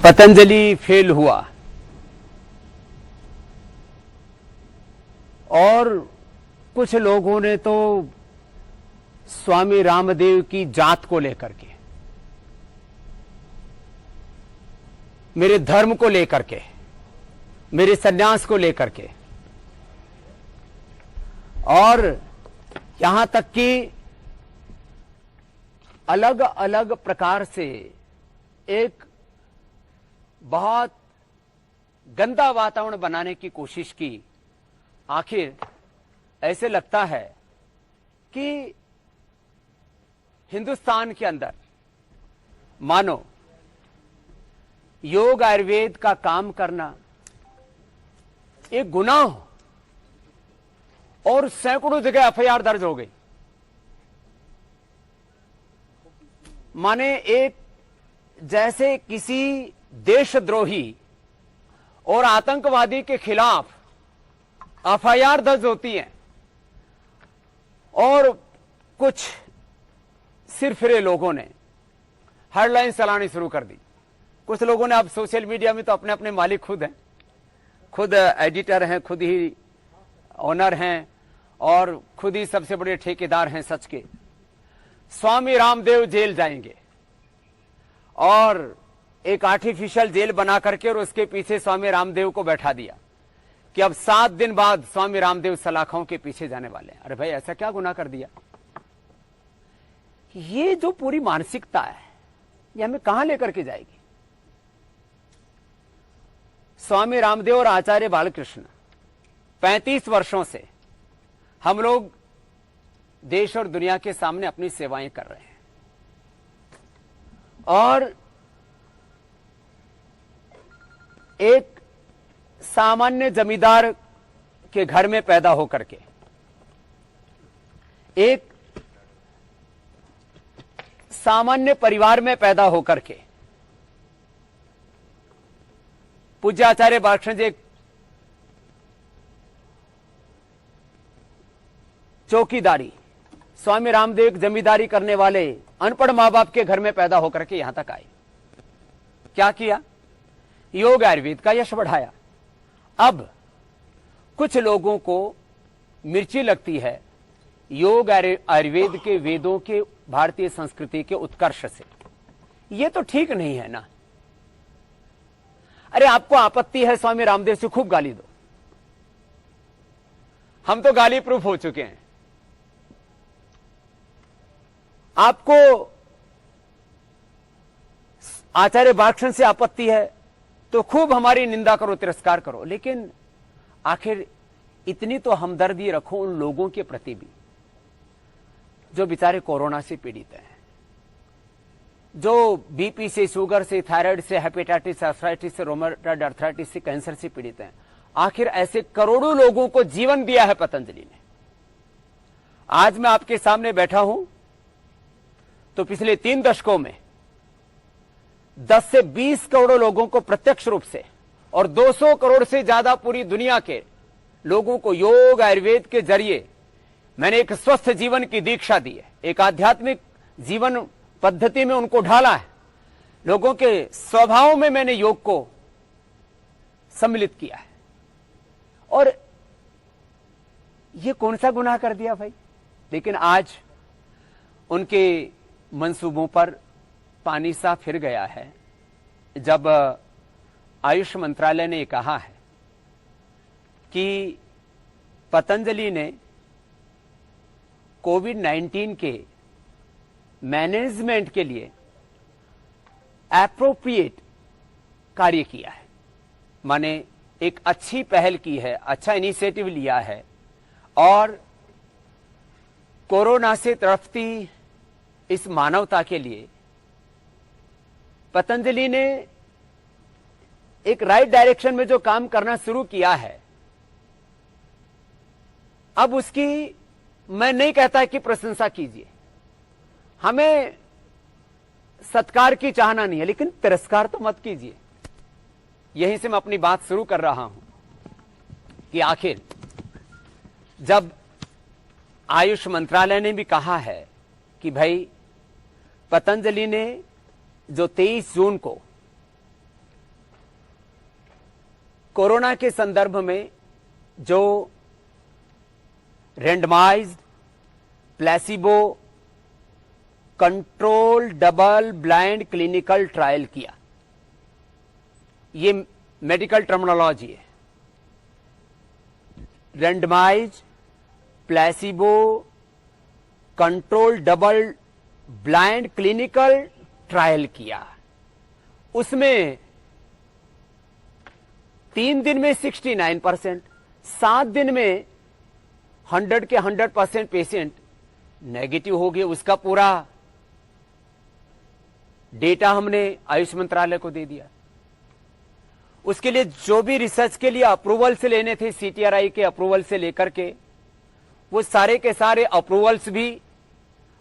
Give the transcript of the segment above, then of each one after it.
Patanjali fail हुआ और कुछ लोगों ने तो स्वामी रामदेव की जात को लेकर के, मेरे धर्म को लेकर के, मेरे सन्यास को लेकर के, और यहां तक कि अलग अलग प्रकार से एक बहुत गंदा वातावरण बनाने की कोशिश की। आखिर ऐसे लगता है कि हिंदुस्तान के अंदर मानो योग आयुर्वेद का काम करना एक गुनाह हो, और सैकड़ों जगह एफआईआर दर्ज हो गई। माने एक जैसे किसी देशद्रोही और आतंकवादी के खिलाफ एफआईआर दर्ज होती है और कुछ सिरफिरे लोगों ने हेडलाइन चलानी शुरू कर दी। कुछ लोगों ने अब सोशल मीडिया में तो अपने अपने मालिक खुद हैं, खुद एडिटर हैं, खुद ही ओनर हैं और खुद ही सबसे बड़े ठेकेदार हैं सच के। स्वामी रामदेव जेल जाएंगे और एक आर्टिफिशियल जेल बना करके और उसके पीछे स्वामी रामदेव को बैठा दिया कि अब 7 दिन बाद स्वामी रामदेव सलाखों के पीछे जाने वाले हैं। अरे भाई, ऐसा क्या गुनाह कर दिया? ये जो पूरी मानसिकता है ये हमें कहां लेकर के जाएगी? स्वामी रामदेव और आचार्य बालकृष्ण 35 वर्षों से हम लोग देश और दुनिया के सामने अपनी सेवाएं कर रहे हैं, और एक सामान्य जमींदार के घर में पैदा होकर के, एक सामान्य परिवार में पैदा होकर के पूज्य आचार्य बालकृष्ण जी चौकीदारी, स्वामी रामदेव जमींदारी करने वाले अनपढ़ मां बाप के घर में पैदा होकर के यहां तक आए। क्या किया? योग आयुर्वेद का यश बढ़ाया। अब कुछ लोगों को मिर्ची लगती है योग आयुर्वेद के, वेदों के, भारतीय संस्कृति के उत्कर्ष से। यह तो ठीक नहीं है ना। अरे आपको आपत्ति है स्वामी रामदेव से, खूब गाली दो, हम तो गाली प्रूफ हो चुके हैं। आपको आचार्य बालकृष्ण से आपत्ति है तो खूब हमारी निंदा करो, तिरस्कार करो, लेकिन आखिर इतनी तो हमदर्दी रखो उन लोगों के प्रति भी जो बेचारे कोरोना से पीड़ित हैं, जो बीपी से, शुगर से, थायराइड से, हेपेटाइटिस, आर्थराइटिस से, रोमेटॉइड आर्थराइटिस से, कैंसर से पीड़ित हैं। आखिर ऐसे करोड़ों लोगों को जीवन दिया है पतंजलि ने। आज मैं आपके सामने बैठा हूं तो पिछले 3 दशकों में 10 से 20 करोड़ लोगों को प्रत्यक्ष रूप से और 200 करोड़ से ज्यादा पूरी दुनिया के लोगों को योग आयुर्वेद के जरिए मैंने एक स्वस्थ जीवन की दीक्षा दी है, एक आध्यात्मिक जीवन पद्धति में उनको ढाला है। लोगों के स्वभाव में मैंने योग को सम्मिलित किया है। और ये कौन सा गुनाह कर दिया भाई? लेकिन आज उनके मंसूबों पर पानी सा फिर गया है जब आयुष मंत्रालय ने कहा है कि पतंजलि ने कोविड-19 के मैनेजमेंट के लिए एप्रोप्रिएट कार्य किया है, माने एक अच्छी पहल की है, अच्छा इनिशिएटिव लिया है, और कोरोना से तड़पती इस मानवता के लिए पतंजलि ने एक राइट डायरेक्शन में जो काम करना शुरू किया है, अब उसकी मैं नहीं कहता कि प्रशंसा कीजिए, हमें सत्कार की चाहना नहीं है, लेकिन तिरस्कार तो मत कीजिए। यहीं से मैं अपनी बात शुरू कर रहा हूं कि आखिर जब आयुष मंत्रालय ने भी कहा है कि भाई पतंजलि ने जो 23 जून को कोरोना के संदर्भ में जो randomised, placebo, control double blind clinical trial किया, ये मेडिकल टर्मिनोलॉजी है। Randomise, placebo, control double blind clinical trial किया। उसमें 3 दिन में 69%, 7 दिन में 100 के 100% पेशेंट नेगेटिव हो गए। उसका पूरा डेटा हमने आयुष मंत्रालय को दे दिया। उसके लिए जो भी रिसर्च के लिए अप्रूवल से लेने थे, सीटीआरआई के अप्रूवल से लेकर के, वो सारे के सारे अप्रूवल्स भी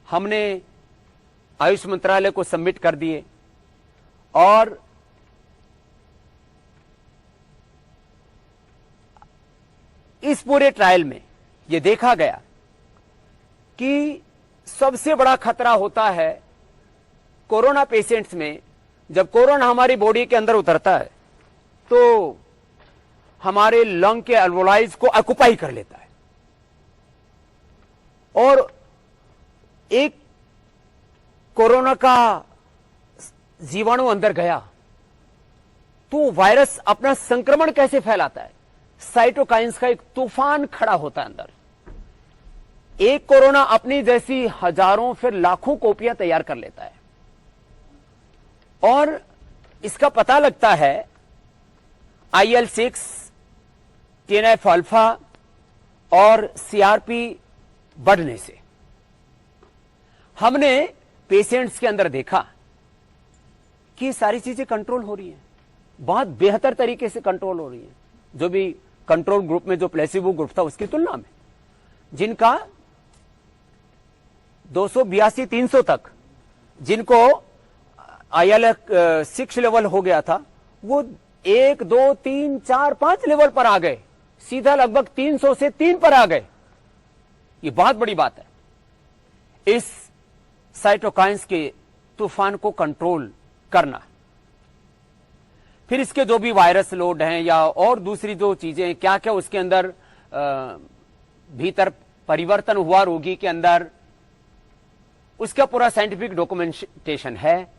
हमने आयुष मंत्रालय को सबमिट कर दिए। और इस पूरे ट्रायल में यह देखा गया कि सबसे बड़ा खतरा होता है कोरोना पेशेंट्स में। जब कोरोना हमारी बॉडी के अंदर उतरता है तो हमारे लंग के अल्वोलाइज को ऑक्युपाई कर लेता है, और एक कोरोना का जीवाणु अंदर गया तो वायरस अपना संक्रमण कैसे फैलाता है। साइटोकाइंस का एक तूफान खड़ा होता है अंदर। एक कोरोना अपनी जैसी हजारों फिर लाखों कॉपियां तैयार कर लेता है, और इसका पता लगता है IL-6, TNF अल्फा और CRP बढ़ने से। हमने पेशेंट्स के अंदर देखा कि सारी चीजें कंट्रोल हो रही हैं, बहुत बेहतर तरीके से कंट्रोल हो रही हैं। जो भी कंट्रोल ग्रुप में जो प्लेसिबो ग्रुप था उसकी तुलना में, जिनका 282-300 तक, जिनको IL-6 लेवल हो गया था, वो 1, 2, 3, 4, 5 लेवल पर आ गए, सीधा लगभग 300 से 3 पर आ गए। ये बहुत बड़ी बात है, इस साइटोकाइंस के तूफान को कंट्रोल करना। फिर इसके जो भी वायरस लोड हैं या और दूसरी जो चीजें, क्या क्या उसके अंदर भीतर परिवर्तन हुआ रोगी के अंदर, उसका पूरा साइंटिफिक डॉक्यूमेंटेशन है।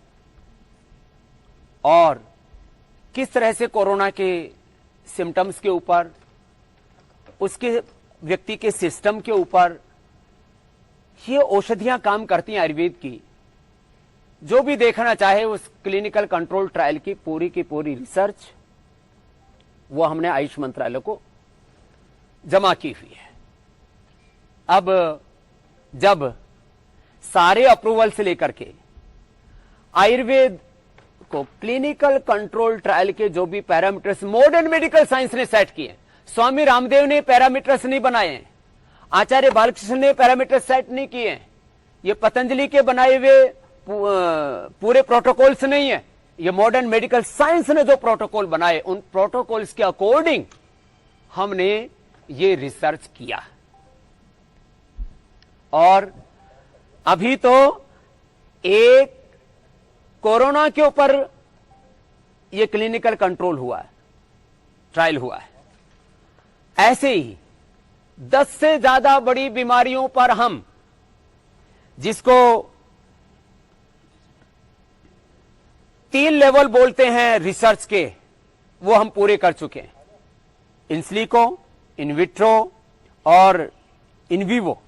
और किस तरह से कोरोना के सिम्टम्स के ऊपर, उसके व्यक्ति के सिस्टम के ऊपर ये औषधियां काम करती हैं आयुर्वेद की। जो भी देखना चाहे उस क्लिनिकल कंट्रोल ट्रायल की पूरी रिसर्च वो हमने आयुष मंत्रालय को जमा की हुई है। अब जब सारे अप्रूवल से लेकर के आयुर्वेद को क्लिनिकल कंट्रोल ट्रायल के जो भी पैरामीटर्स मॉडर्न मेडिकल साइंस ने सेट किए, स्वामी रामदेव ने पैरामीटर्स नहीं बनाए, आचार्य बालकृष्ण ने पैरामीटर्स सेट नहीं किए, ये पतंजलि के बनाए हुए पूरे प्रोटोकॉल्स नहीं है, ये मॉडर्न मेडिकल साइंस ने जो प्रोटोकॉल बनाए उन प्रोटोकॉल्स के अकॉर्डिंग हमने ये रिसर्च किया। और अभी तो एक कोरोना के ऊपर ये क्लिनिकल कंट्रोल हुआ है, ट्रायल हुआ है। ऐसे ही 10 से ज्यादा बड़ी बीमारियों पर हम, जिसको 3 लेवल बोलते हैं रिसर्च के, वो हम पूरे कर चुके हैं। इनसिलिको, इन विट्रो और इन विवो,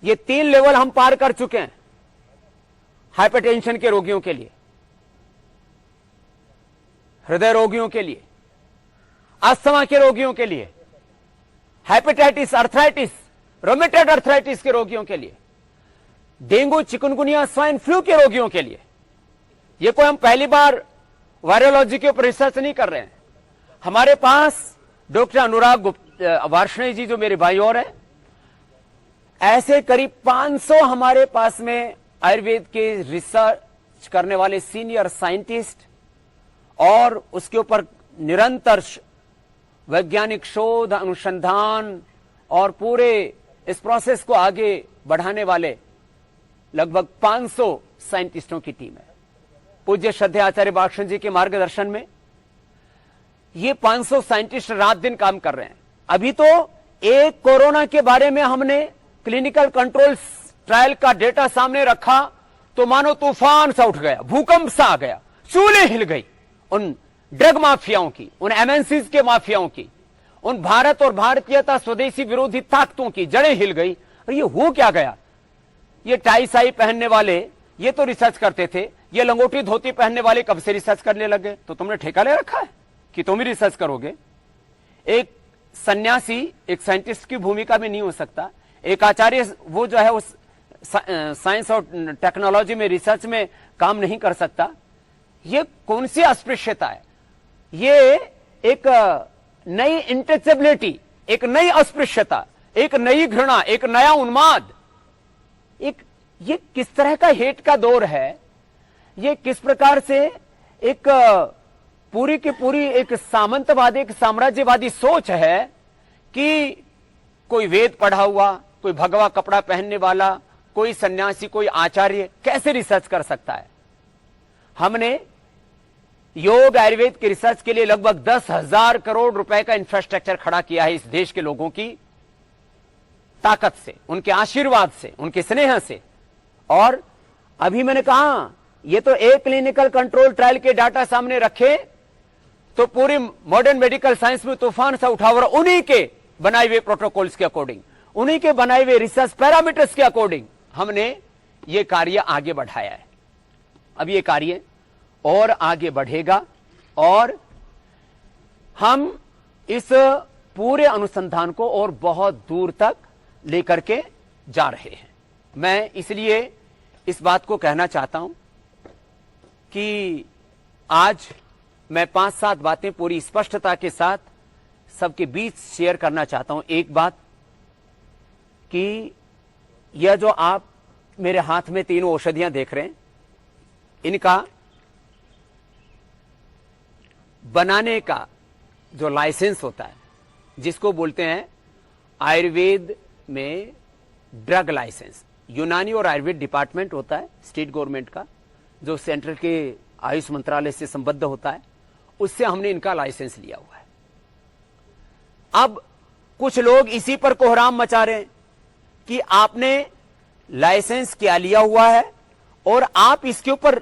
ये 3 लेवल हम पार कर चुके हैं। हाइपरटेंशन के रोगियों के लिए, हृदय रोगियों के लिए, अस्थमा के रोगियों के लिए, हेपेटाइटिस, अर्थराइटिस, रोमेटॉइड अर्थराइटिस के रोगियों के लिए, डेंगू, चिकनगुनिया, स्वाइन फ्लू के रोगियों के लिए। ये कोई हम पहली बार वायरोलॉजी के ऊपर रिसर्च नहीं कर रहे हैं। हमारे पास डॉक्टर अनुराग वार्ष्णेय जी, जो मेरे भाई और हैं, ऐसे करीब 500 हमारे पास में आयुर्वेद के रिसर्च करने वाले सीनियर साइंटिस्ट और उसके ऊपर निरंतर वैज्ञानिक शोध, अनुसंधान और पूरे इस प्रोसेस को आगे बढ़ाने वाले लगभग 500 साइंटिस्टों की टीम है। पूज्य श्रद्धेय आचार्य बालकृष्ण जी के मार्गदर्शन में ये 500 साइंटिस्ट रात दिन काम कर रहे हैं। अभी तो एक कोरोना के बारे में हमने क्लिनिकल कंट्रोल ट्रायल का डेटा सामने रखा तो मानो तूफान सा उठ गया, भूकंप सा आ गया, चूल्हे हिल गई उन ड्रग माफियाओं की, उन एमएनसीज के माफियाओं की, उन भारत और भारतीयता स्वदेशी विरोधी ताकतों की जड़ें हिल गई। और ये हो क्या गया? ये टाई साई पहनने वाले ये तो रिसर्च करते थे, ये लंगोटी धोती पहनने वाले कब से रिसर्च करने लगे? तो तुमने ठेका ले रखा है कि तुम ही रिसर्च करोगे। एक सन्यासी एक साइंटिस्ट की भूमिका में नहीं हो सकता, एक आचार्य वो जो है उस साइंस और टेक्नोलॉजी में रिसर्च में काम नहीं कर सकता। ये कौन सी अस्पृश्यता है? ये एक नई इंटचेबिलिटी, एक नई अस्पृश्यता, एक नई घृणा, एक नया उन्माद, ये किस तरह का हेट का दौर है? ये किस प्रकार से एक पूरी की पूरी एक सामंतवादी, एक साम्राज्यवादी सोच है कि कोई वेद पढ़ा हुआ, कोई भगवा कपड़ा पहनने वाला, कोई सन्यासी, कोई आचार्य कैसे रिसर्च कर सकता है? हमने योग आयुर्वेद की रिसर्च के लिए लगभग 10,000 करोड़ रुपए का इंफ्रास्ट्रक्चर खड़ा किया है इस देश के लोगों की ताकत से, उनके आशीर्वाद से, उनके स्नेह से। और अभी मैंने कहा ये तो एक क्लिनिकल कंट्रोल ट्रायल के डाटा सामने रखे तो पूरी मॉडर्न मेडिकल साइंस में तूफान सा उठा, और उन्हीं के बनाए हुए प्रोटोकॉल्स के अकॉर्डिंग, उन्हीं के बनाए हुए रिसर्च पैरामीटर्स के अकॉर्डिंग हमने ये कार्य आगे बढ़ाया है। अब ये कार्य और आगे बढ़ेगा और हम इस पूरे अनुसंधान को और बहुत दूर तक लेकर के जा रहे हैं। मैं इसलिए इस बात को कहना चाहता हूं कि आज मैं 5-7 बातें पूरी स्पष्टता के साथ सबके बीच शेयर करना चाहता हूं। एक बात कि यह जो आप मेरे हाथ में तीनों औषधियां देख रहे हैं, इनका बनाने का जो लाइसेंस होता है, जिसको बोलते हैं आयुर्वेद में ड्रग लाइसेंस, यूनानी और आयुर्वेद डिपार्टमेंट होता है स्टेट गवर्नमेंट का, जो सेंट्रल के आयुष मंत्रालय से संबद्ध होता है, उससे हमने इनका लाइसेंस लिया हुआ है। अब कुछ लोग इसी पर कोहराम मचा रहे हैं कि आपने लाइसेंस क्या लिया हुआ है और आप इसके ऊपर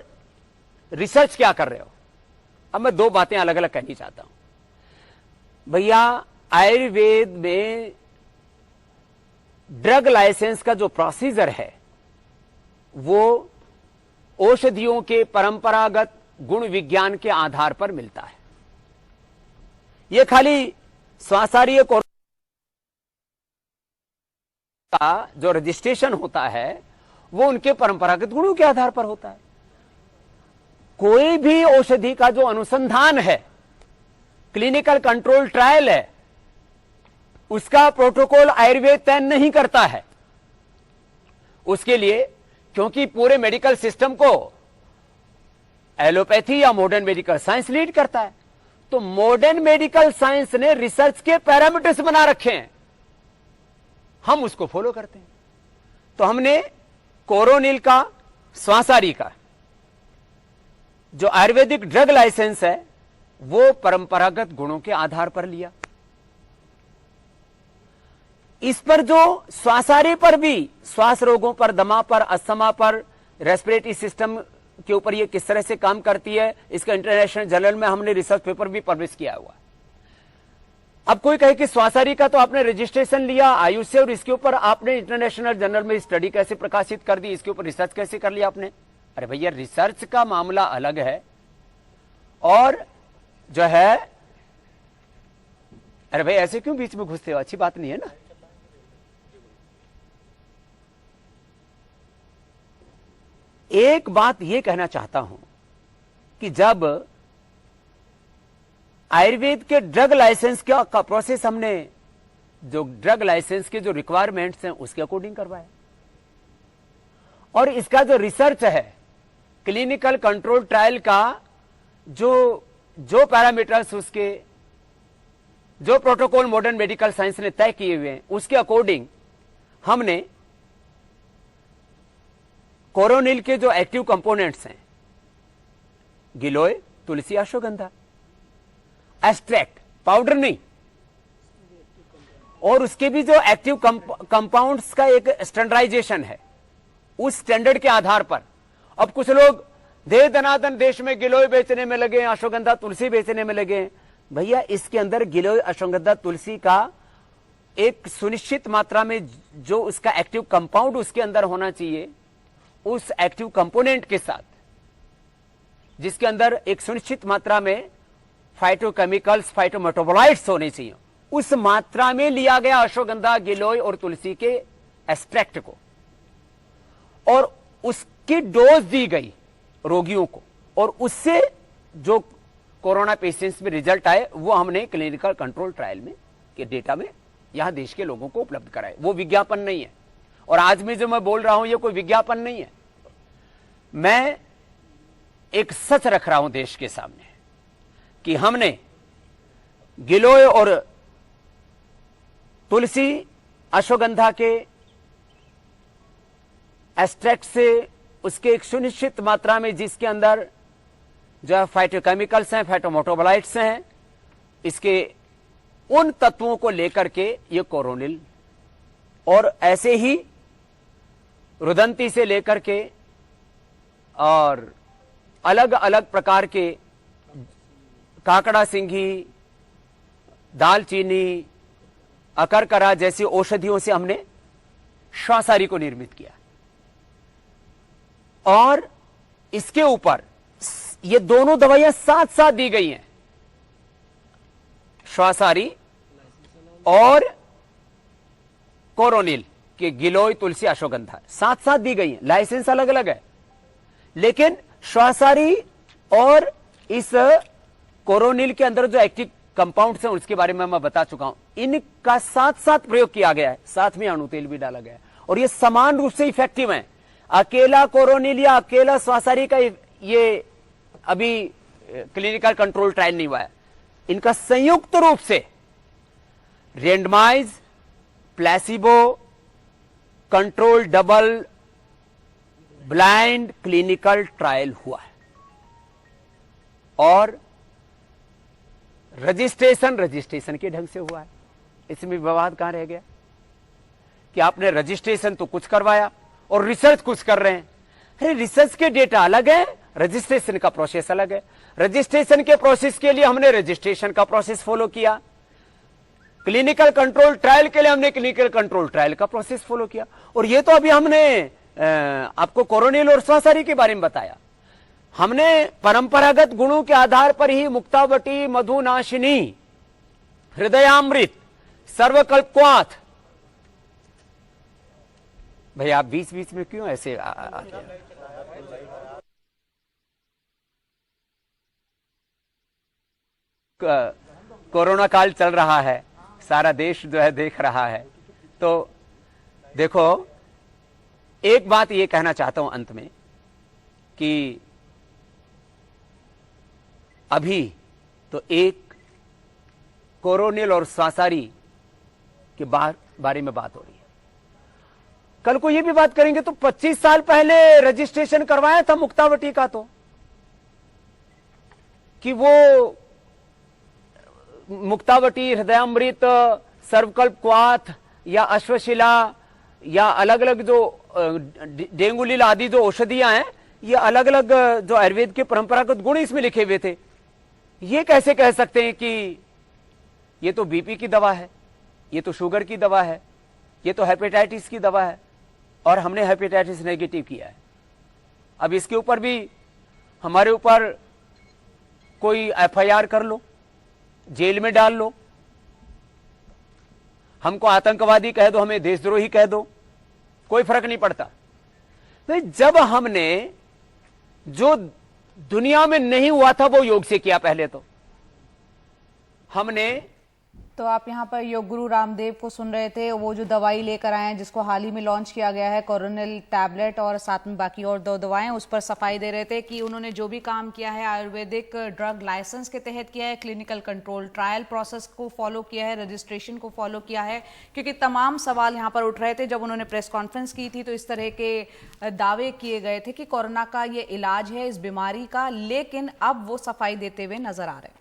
रिसर्च क्या कर रहे हो। अब मैं दो बातें अलग अलग कहनी चाहता हूं। भैया, आयुर्वेद में ड्रग लाइसेंस का जो प्रोसीजर है वो औषधियों के परंपरागत गुण विज्ञान के आधार पर मिलता है। यह खाली स्वासार्य को का जो रजिस्ट्रेशन होता है वो उनके परंपरागत गुणों के आधार पर होता है। कोई भी औषधि का जो अनुसंधान है, क्लिनिकल कंट्रोल ट्रायल है, उसका प्रोटोकॉल आयुर्वेद तय नहीं करता है। उसके लिए, क्योंकि पूरे मेडिकल सिस्टम को एलोपैथी या मॉडर्न मेडिकल साइंस लीड करता है, तो मॉडर्न मेडिकल साइंस ने रिसर्च के पैरामीटर्स बना रखे हैं, हम उसको फॉलो करते हैं। तो हमने कोरोनिल का, स्वासारी का जो आयुर्वेदिक ड्रग लाइसेंस है वो परंपरागत गुणों के आधार पर लिया। इस पर जो स्वासारी पर भी, श्वास रोगों पर, दमा पर, अस्थमा पर, रेस्पिरेटरी सिस्टम के ऊपर ये किस तरह से काम करती है, इसका इंटरनेशनल जर्नल में हमने रिसर्च पेपर भी पब्लिश किया हुआ। अब कोई कहे कि स्वासारी का तो आपने रजिस्ट्रेशन लिया आयुष से और इसके ऊपर आपने इंटरनेशनल जर्नल में स्टडी कैसे प्रकाशित कर दी, इसके ऊपर रिसर्च कैसे कर लिया आपने? अरे भैया, रिसर्च का मामला अलग है और जो है, अरे भाई ऐसे क्यों बीच में घुसते हो, अच्छी बात नहीं है ना। एक बात यह कहना चाहता हूं कि जब आयुर्वेद के ड्रग लाइसेंस का प्रोसेस हमने, जो ड्रग लाइसेंस के जो रिक्वायरमेंट्स हैं उसके अकॉर्डिंग करवाया, और इसका जो रिसर्च है क्लिनिकल कंट्रोल ट्रायल का, जो पैरामीटर्स, उसके जो प्रोटोकॉल मॉडर्न मेडिकल साइंस ने तय किए हुए हैं, उसके अकॉर्डिंग हमने कोरोनिल के जो एक्टिव कंपोनेंट्स हैं, गिलोय, तुलसी, अश्वगंधा, एक्सट्रैक्ट, पाउडर नहीं, और उसके भी जो एक्टिव कंपाउंड्स का एक स्टैंडर्डाइजेशन है, उस स्टैंडर्ड के आधार पर अब कुछ लोग दे दनादन देश में गिलोय बेचने में लगे, अश्वगंधा तुलसी बेचने में लगे। भैया इसके अंदर गिलोय अश्वगंधा तुलसी का एक सुनिश्चित मात्रा में जो उसका एक्टिव कंपाउंड उसके अंदर होना चाहिए, उस एक्टिव कंपोनेंट के साथ जिसके अंदर एक सुनिश्चित मात्रा में फाइटोकेमिकल्स, फाइटोमेटाबोलाइट्स होने चाहिए, उस मात्रा में लिया गया अश्वगंधा, गिलोय और तुलसी के एक्सट्रैक्ट को, और उसकी डोज दी गई रोगियों को, और उससे जो कोरोना पेशेंट्स में रिजल्ट आए वो हमने क्लिनिकल कंट्रोल ट्रायल में के डेटा में यहां देश के लोगों को उपलब्ध कराए। वो विज्ञापन नहीं है, और आज में जो मैं बोल रहा हूं ये कोई विज्ञापन नहीं है, मैं एक सच रख रहा हूं देश के सामने कि हमने गिलोय और तुलसी, अश्वगंधा के एक्सट्रैक्ट से उसके एक सुनिश्चित मात्रा में जिसके अंदर जो फाइटोकेमिकल्स हैं, फाइटोमेटाबोलाइट्स हैं, इसके उन तत्वों को लेकर के ये कोरोनिल, और ऐसे ही रुदंती से लेकर के और अलग अलग प्रकार के काकड़ा सिंघी, दालचीनी, अकरकरा जैसी औषधियों से हमने श्वासारी को निर्मित किया, और इसके ऊपर ये दोनों दवाइयां साथ साथ दी गई हैं, श्वासारी और कोरोनिल के गिलोय, तुलसी, अश्वगंधा साथ साथ दी गई हैं। लाइसेंस अलग अलग है, लेकिन श्वासारी और इस कोरोनिल के अंदर जो एक्टिव कंपाउंड्स हैं उसके बारे में मैं बता चुका हूं, इनका साथ साथ प्रयोग किया गया है, साथ में अणु तेल भी डाला गया है, और ये समान रूप से इफेक्टिव है। अकेला कोरोनिल या अकेला श्वासारी का ये अभी क्लिनिकल कंट्रोल ट्रायल नहीं हुआ है, इनका संयुक्त रूप से randomise placebo control double blind clinical trial हुआ है, और रजिस्ट्रेशन के ढंग से हुआ है। इसमें विवाद कहां रह गया कि आपने रजिस्ट्रेशन तो कुछ करवाया और रिसर्च कुछ कर रहे हैं। अरे रिसर्च के डेटा अलग है, रजिस्ट्रेशन का प्रोसेस अलग है। रजिस्ट्रेशन के प्रोसेस के लिए हमने रजिस्ट्रेशन का प्रोसेस फॉलो किया, क्लिनिकल कंट्रोल ट्रायल के लिए हमने क्लिनिकल कंट्रोल ट्रायल का प्रोसेस फॉलो किया। और ये तो अभी हमने आपको कोरोनिल और श्वासारी के बारे में बताया। हमने परंपरागत गुणों के आधार पर ही मुक्तावटी, मधुनाशिनी, हृदयामृत, सर्वकल्पक्वाथ। भाई आप बीच बीच में क्यों ऐसे आते हैं? कोरोना काल चल रहा है, सारा देश जो है देख रहा है। तो देखो, एक बात ये कहना चाहता हूं अंत में कि अभी तो एक कोरोनिल और श्वासारी के बारे में बात हो रही है, कल को ये भी बात करेंगे तो 25 साल पहले रजिस्ट्रेशन करवाया था मुक्तावटी का, तो कि वो मुक्तावटी, हृदयामृत, सर्वकल्पक्वाथ या अश्वशिला या अलग अलग जो डेंगुलील आदि जो औषधियां हैं, ये अलग अलग जो आयुर्वेद के परंपरागत गुण इसमें लिखे हुए थे। ये कैसे कह सकते हैं कि ये तो बीपी की दवा है, ये तो शुगर की दवा है, ये तो हेपेटाइटिस की दवा है, और हमने हेपेटाइटिस नेगेटिव किया है। अब इसके ऊपर भी हमारे ऊपर कोई एफआईआर कर लो, जेल में डाल लो, हमको आतंकवादी कह दो, हमें देशद्रोही कह दो, कोई फर्क नहीं पड़ता। तो जब हमने जो दुनिया में नहीं हुआ था वो योग से किया, पहले तो हमने। तो आप यहाँ पर योग गुरु रामदेव को सुन रहे थे, वो जो दवाई लेकर आए हैं जिसको हाल ही में लॉन्च किया गया है, कोरोनिल टैबलेट, और साथ में बाकी और 2 दवाएं, उस पर सफाई दे रहे थे कि उन्होंने जो भी काम किया है आयुर्वेदिक ड्रग लाइसेंस के तहत किया है, क्लिनिकल कंट्रोल ट्रायल प्रोसेस को फॉलो किया है, रजिस्ट्रेशन को फॉलो किया है। क्योंकि तमाम सवाल यहाँ पर उठ रहे थे जब उन्होंने प्रेस कॉन्फ्रेंस की थी, तो इस तरह के दावे किए गए थे कि कोरोना का ये इलाज है इस बीमारी का, लेकिन अब वो सफाई देते हुए नजर आ रहे हैं।